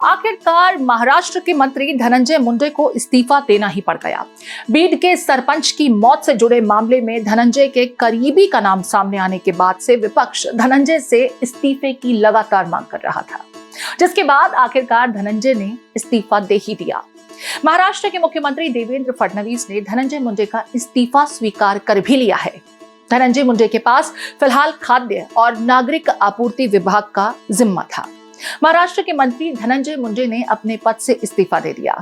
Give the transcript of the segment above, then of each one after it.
आखिरकार महाराष्ट्र के मंत्री धनंजय मुंडे को इस्तीफा देना ही पड़ गया। बीड के सरपंच की मौत से जुड़े मामले में धनंजय के करीबी का नाम सामने आने के बाद से विपक्ष धनंजय से इस्तीफे की लगातार मांग कर रहा था, जिसके बाद आखिरकार धनंजय ने इस्तीफा दे ही दिया। महाराष्ट्र के मुख्यमंत्री देवेंद्र फडणवीस ने धनंजय मुंडे का इस्तीफा स्वीकार कर भी लिया है। धनंजय मुंडे के पास फिलहाल खाद्य और नागरिक आपूर्ति विभाग का जिम्मा था। महाराष्ट्र के मंत्री धनंजय मुंडे ने अपने पद से इस्तीफा दे दिया।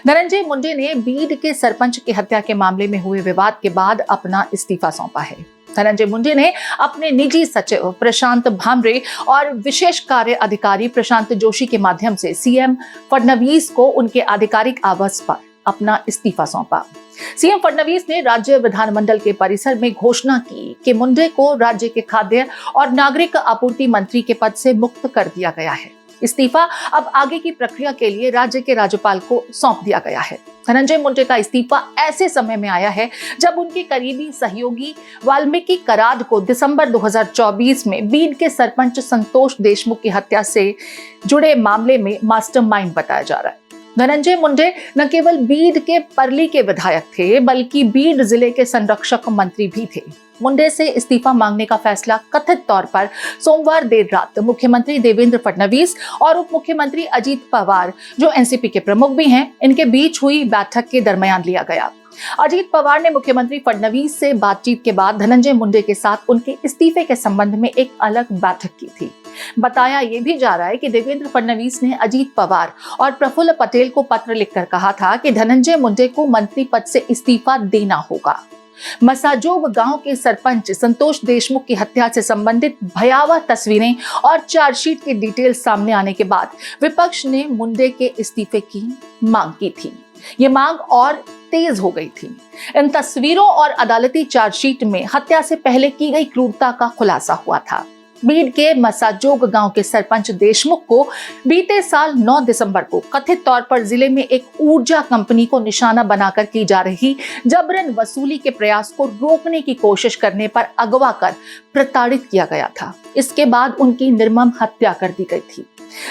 धनंजय मुंडे ने बीड के सरपंच की हत्या के मामले में हुए विवाद के बाद अपना इस्तीफा सौंपा है। धनंजय मुंडे ने अपने निजी सचिव प्रशांत भामरे और विशेष कार्य अधिकारी प्रशांत जोशी के माध्यम से सीएम फडणवीस को उनके आधिकारिक आवास पर अपना इस्तीफा सौंपा। सीएम फडणवीस ने राज्य विधानमंडल के परिसर में घोषणा की कि मुंडे को राज्य के खाद्य और नागरिक आपूर्ति मंत्री के पद से मुक्त कर दिया गया है। इस्तीफा अब आगे की प्रक्रिया के लिए राज्य के राज्यपाल को सौंप दिया गया है। धनंजय मुंडे का इस्तीफा ऐसे समय में आया है जब उनके करीबी सहयोगी वाल्मीकि कराड को दिसंबर 2024 में बीड के सरपंच संतोष देशमुख की हत्या से जुड़े मामले में मास्टरमाइंड बताया जा रहा है। धनंजय मुंडे न केवल बीड के परली के विधायक थे, बल्कि बीड जिले के संरक्षक मंत्री भी थे। मुंडे से इस्तीफा मांगने का फैसला कथित तौर पर सोमवार देर रात मुख्यमंत्री देवेंद्र फडणवीस और उप मुख्यमंत्री अजीत पवार, जो एनसीपी के प्रमुख भी हैं, इनके बीच हुई बैठक के दरमियान लिया गया। अजीत पवार ने मुख्यमंत्री फडणवीस से बातचीत के बाद धनंजय मुंडे के साथ उनके इस्तीफे के संबंध में एक अलग बैठक की थी। बताया यह भी जा रहा है कि देवेंद्र फडणवीस ने अजीत पवार और प्रफुल्ल पटेल को पत्र लिखकर कहा था कि धनंजय मुंडे को मंत्री पद से इस्तीफा देना होगा। मसाजोग गांव के सरपंच संतोष देशमुख की हत्या से संबंधित भयावह तस्वीरें और चार्जशीट की डिटेल सामने आने के बाद विपक्ष ने मुंडे के इस्तीफे की मांग की थी। ये मांग और तेज हो गई थी। इन तस्वीरों और अदालती चार्जशीट में हत्या से पहले की गई क्रूरता का खुलासा हुआ था। बीड के मसाजोग गांव के सरपंच देशमुख को बीते साल 9 दिसंबर को कथित तौर पर जिले में एक ऊर्जा कंपनी को निशाना बनाकर की जा रही जबरन वसूली के प्रयास को रोकने की कोशिश करने पर अगवा कर प्रताड़ित किया गया था। इसके बाद उनकी निर्मम हत्या कर दी गई थी।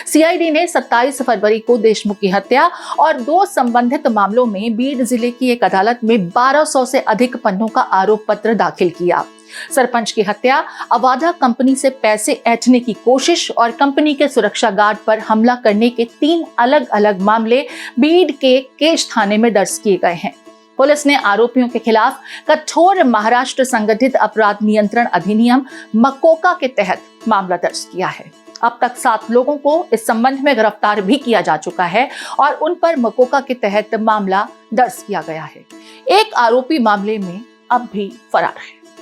सीआईडी ने 27 फरवरी को देशमुख की हत्या और 2 संबंधित मामलों में बीड जिले की एक अदालत में 1200 से अधिक पन्नों का आरोप पत्र दाखिल किया। सरपंच की हत्या, अवाधा कंपनी से पैसे ऐंठने की कोशिश और कंपनी के सुरक्षा गार्ड पर हमला करने के 3 अलग अलग मामले बीड के केश थाने में दर्ज किए गए हैं। पुलिस ने आरोपियों के खिलाफ कठोर महाराष्ट्र संगठित अपराध नियंत्रण अधिनियम मकोका के तहत मामला दर्ज किया है। अब तक 7 लोगों को इस संबंध में गिरफ्तार भी किया जा चुका है और उन पर मकोका के तहत मामला दर्ज किया गया है। एक आरोपी मामले में अब भी फरार है।